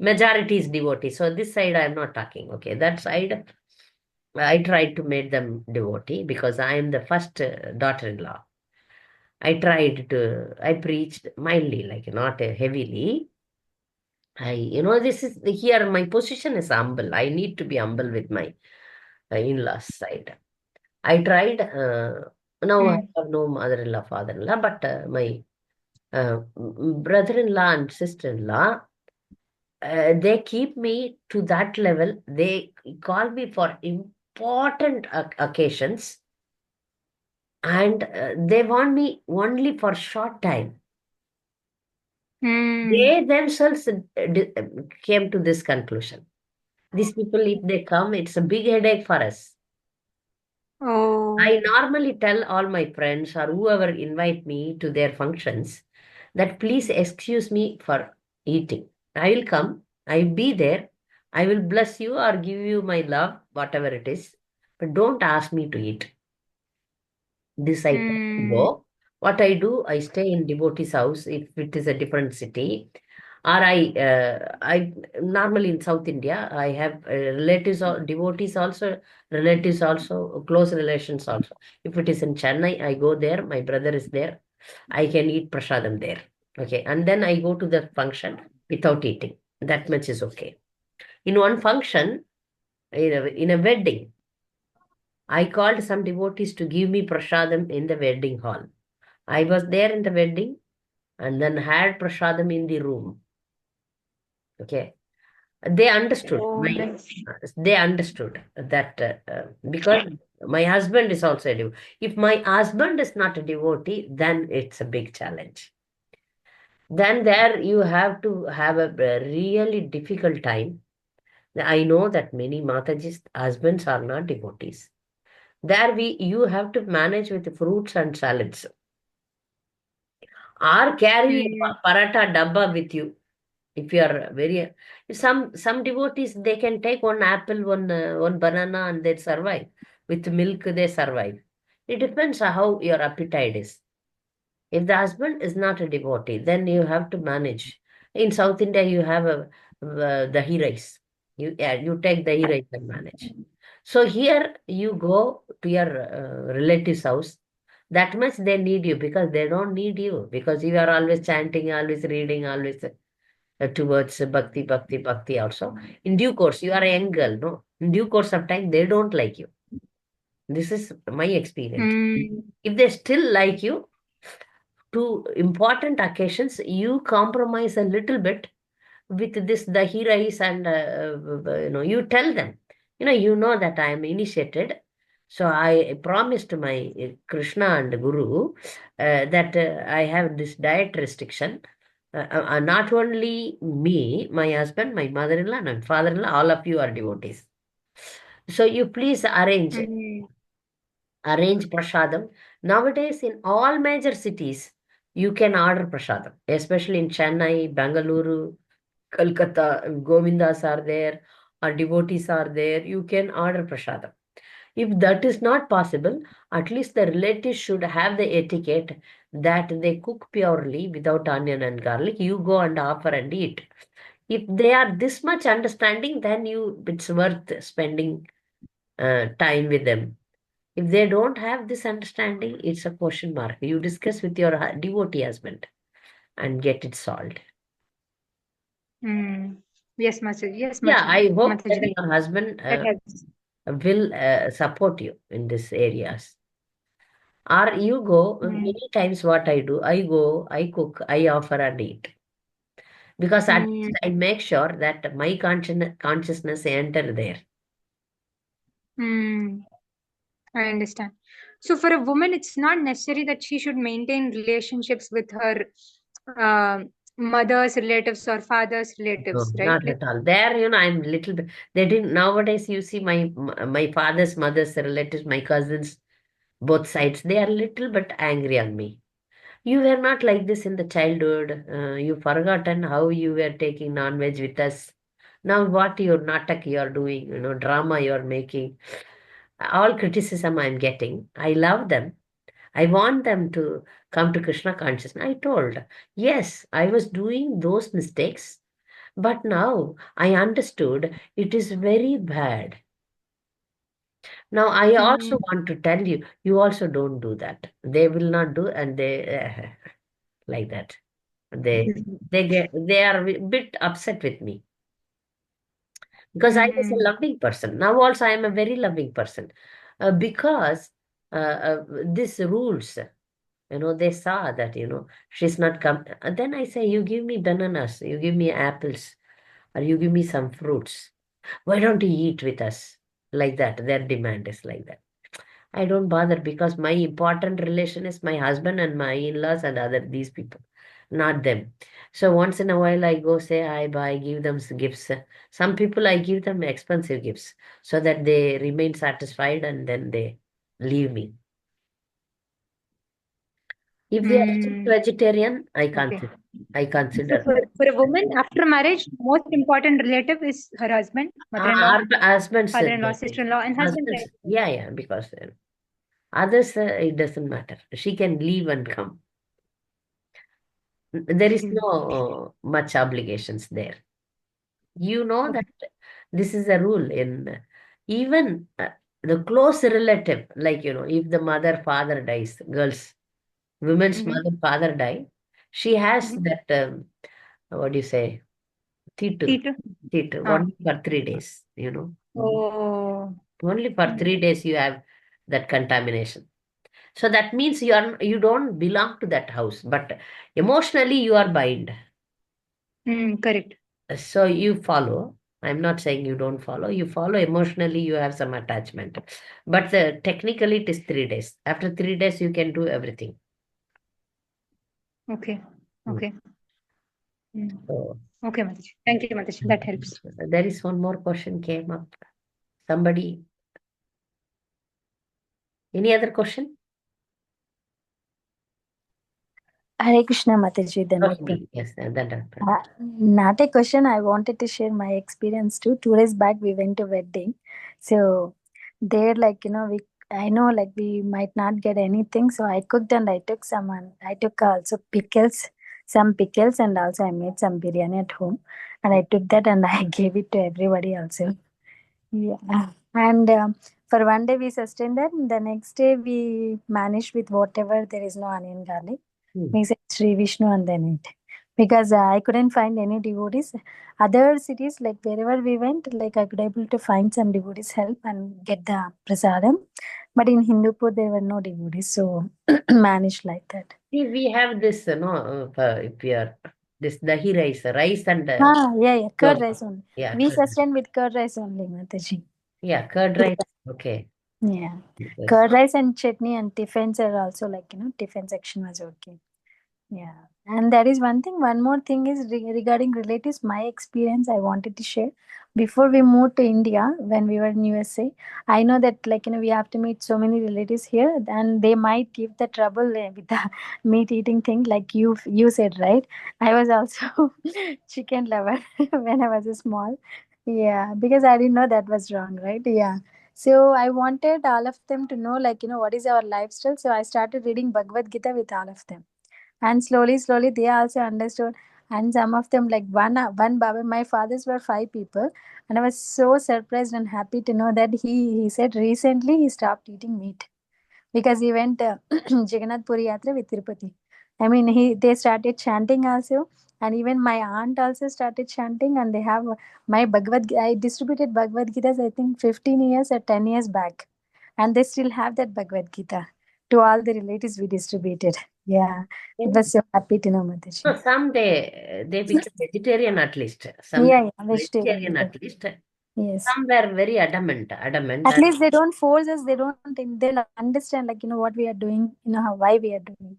majority is devotee. So this side I'm not talking. Okay, that side I tried to make them devotee because I am the first daughter-in-law. I preached mildly, like not heavily. This is here, my position is humble. I need to be humble with my in-laws side. I tried, now I have no mother-in-law, father-in-law, but my brother-in-law and sister-in-law, they keep me to that level. They call me for important occasions, and they want me only for short time. They themselves came to this conclusion. These people, if they come, it's a big headache for us. Oh. I normally tell all my friends or whoever invite me to their functions that please excuse me for eating. I will come, I will be there, I will bless you or give you my love, whatever it is, but don't ask me to eat. This I can go. What I do, I stay in devotee's house if it is a different city. Or I normally in South India, I have relatives or devotees also, relatives also, close relations also. If it is in Chennai, I go there. My brother is there. I can eat prasadam there. Okay, and then I go to the function without eating. That much is okay. In one function, in a wedding, I called some devotees to give me prasadam in the wedding hall. I was there in the wedding and then had prasadam in the room. Okay. They understood. They understood that because my husband is also a devotee. If my husband is not a devotee, then it's a big challenge. Then there you have to have a really difficult time. I know that many Mataji's husbands are not devotees. There you have to manage with fruits and salads. Or carry paratha dabba with you. If you are some devotees, they can take one apple, one banana, and they survive. With milk, they survive. It depends on how your appetite is. If the husband is not a devotee, then you have to manage. In South India, you have dahi rice. You take dahi rice and manage. So here you go to your relative's house. That much they need you because they don't need you because you are always chanting, always reading, always towards bhakti, bhakti, bhakti also. In due course, you are a young girl, no? In due course of time, they don't like you. This is my experience. If they still like you, to important occasions, you compromise a little bit with this dahi rice and, you tell them, that I am initiated. So I promised my Krishna and Guru that I have this diet restriction. Not only me, my husband, my mother-in-law, and my father-in-law, all of you are devotees. So you please arrange prasadam. Nowadays, in all major cities, you can order prasadam, especially in Chennai, Bangalore, Kolkata, Govindas are there, or devotees are there. You can order prasadam. If that is not possible, at least the relatives should have the etiquette that they cook purely without onion and garlic. You go and offer and eat. If they are this much understanding, then it's worth spending time with them. If they don't have this understanding, it's a question mark. You discuss with your devotee husband and get it solved. Yes, Mataji. Yes, Mataji. Yeah, I hope Mataji, that your husband that helps. will support you in these areas. Or you go, many times what I do, I go, I cook, I offer and eat. Because at least I make sure that my consciousness enter there. I understand. So for a woman, it's not necessary that she should maintain relationships with her mother's relatives or father's No, relatives, right? not at all. There, I'm little bit. They didn't. Nowadays, you see my father's mother's relatives, my cousins, both sides. They are little bit angry on me. You were not like this in the childhood. You forgotten how you were taking non-veg with us. Now, what your natak you are doing? Drama you are making. All criticism I'm getting. I love them. I want them to come to Krishna consciousness. I told, yes, I was doing those mistakes. But now I understood it is very bad. Now I also want to tell you, you also don't do that. They will not do, and they like that. They are a bit upset with me because I was a loving person. Now also I am a very loving person, because these rules, they saw that, she's not come. Then I say, you give me bananas, you give me apples, or you give me some fruits. Why don't you eat with us? Like that. Their demand is like that. I don't bother because my important relation is my husband and my in-laws and these people, not them. So once in a while I go say hi, bye, give them gifts. Some people I give them expensive gifts so that they remain satisfied and then they leave me. If they are strict vegetarian, I consider. So for a woman after marriage, most important relative is her husband, mother-in-law, Our husbands, father-in-law, sister-in-law, and husband. husbands, yeah, because others, it doesn't matter. She can leave and come. There is no much obligations there. You know that this is a rule in even the close relative, like, if the mother, father dies, women's mother, father die, she has that, what do you say, Titu, only for 3 days, Oh. Only for 3 days you have that contamination. So that means you don't belong to that house, but emotionally you are bound. Correct. So you follow. I'm not saying you don't follow. You follow emotionally, you have some attachment. But technically it is 3 days. After 3 days, you can do everything. Okay. Okay. So, Okay, Mataji. Thank you, Mataji. That helps. there is one more question came up. Somebody, any other question? Hare Krishna Mataji. Yes, that. Not a question. I wanted to share my experience too. 2 days back, we went to wedding. So there, I know we might not get anything. So I cooked and I took I took also some pickles, and also I made some biryani at home. And I took that and I gave it to everybody also. Yeah. And for one day we sustained that. And the next day we managed with whatever there is no onion garlic. We said Sri Vishnu and then it. Because I couldn't find any devotees. Other cities, wherever we went, I could able to find some devotees help and get the prasadam. But in Hindupur, there were no devotees. So managed like that. See, we have this, if we are, this dahi rice and... yeah, curd rice only. Yeah, We sustained with curd rice only, Mataji. yeah, curd rice. Okay. Yeah. Yes. Curd rice and chutney and tiffins are also tiffin section was okay. Yeah. And that is one thing. One more thing is regarding relatives, my experience I wanted to share. Before we moved to India, when we were in USA, I know that we have to meet so many relatives here, and they might give the trouble with the meat eating thing, like you said, right? I was also chicken lover when I was small. Yeah, because I didn't know that was wrong, right? Yeah. So I wanted all of them to know, what is our lifestyle. So I started reading Bhagavad Gita with all of them, and slowly they also understood. And some of them, like one baba, my fathers were 5 people, and I was so surprised and happy to know that he said recently he stopped eating meat because he went Jagannath Puri Yatra with Tirupati. I mean, they started chanting also, and even my aunt also started chanting, and they have my I distributed Bhagavad Gita, I think 15 years or 10 years back, and they still have that Bhagavad Gita to all the relatives we distributed. Yeah, it was so happy to know, Mataji. So someday they become vegetarian at least. Some Yeah, vegetarian at least. Yes. Some were very adamant. At least they don't force us. They'll understand, what we are doing, why we are doing.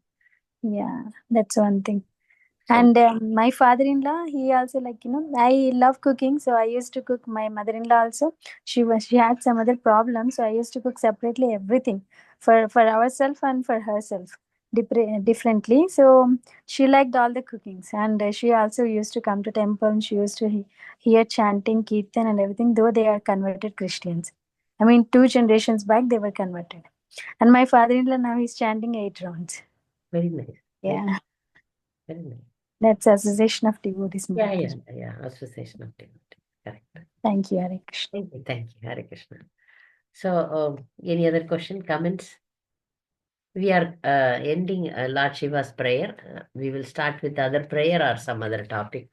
Yeah, that's one thing. And my father-in-law, he also I love cooking, so I used to cook. My mother-in-law also, she had some other problems, so I used to cook separately everything for ourselves and for herself differently. So she liked all the cookings, and she also used to come to temple, and she used to hear chanting, kirtan, and everything. Though they are converted Christians, I mean, 2 generations back they were converted, and my father-in-law now he's chanting 8 rounds. Very nice. Yeah. Very nice. That's association of devotees. Yeah, Mataji. association of devotee. Correct. Thank you, Hare Krishna. Thank you, Hare Krishna. So, any other question, comments? We are ending Lord Shiva's prayer. We will start with the other prayer or some other topic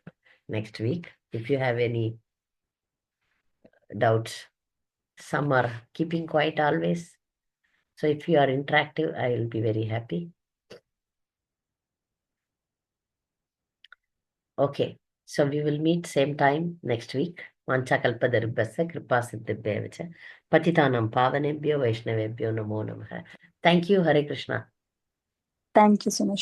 next week. If you have any doubts, some are keeping quiet always. So if you are interactive, I will be very happy. Okay, so we will meet same time next week. Vanchakalpadarubhasya kripasiddhibhya cha patitanam pavanebhyo vaishnavebhyo namo namaha. Thank you, Hare Krishna. Thank you so much.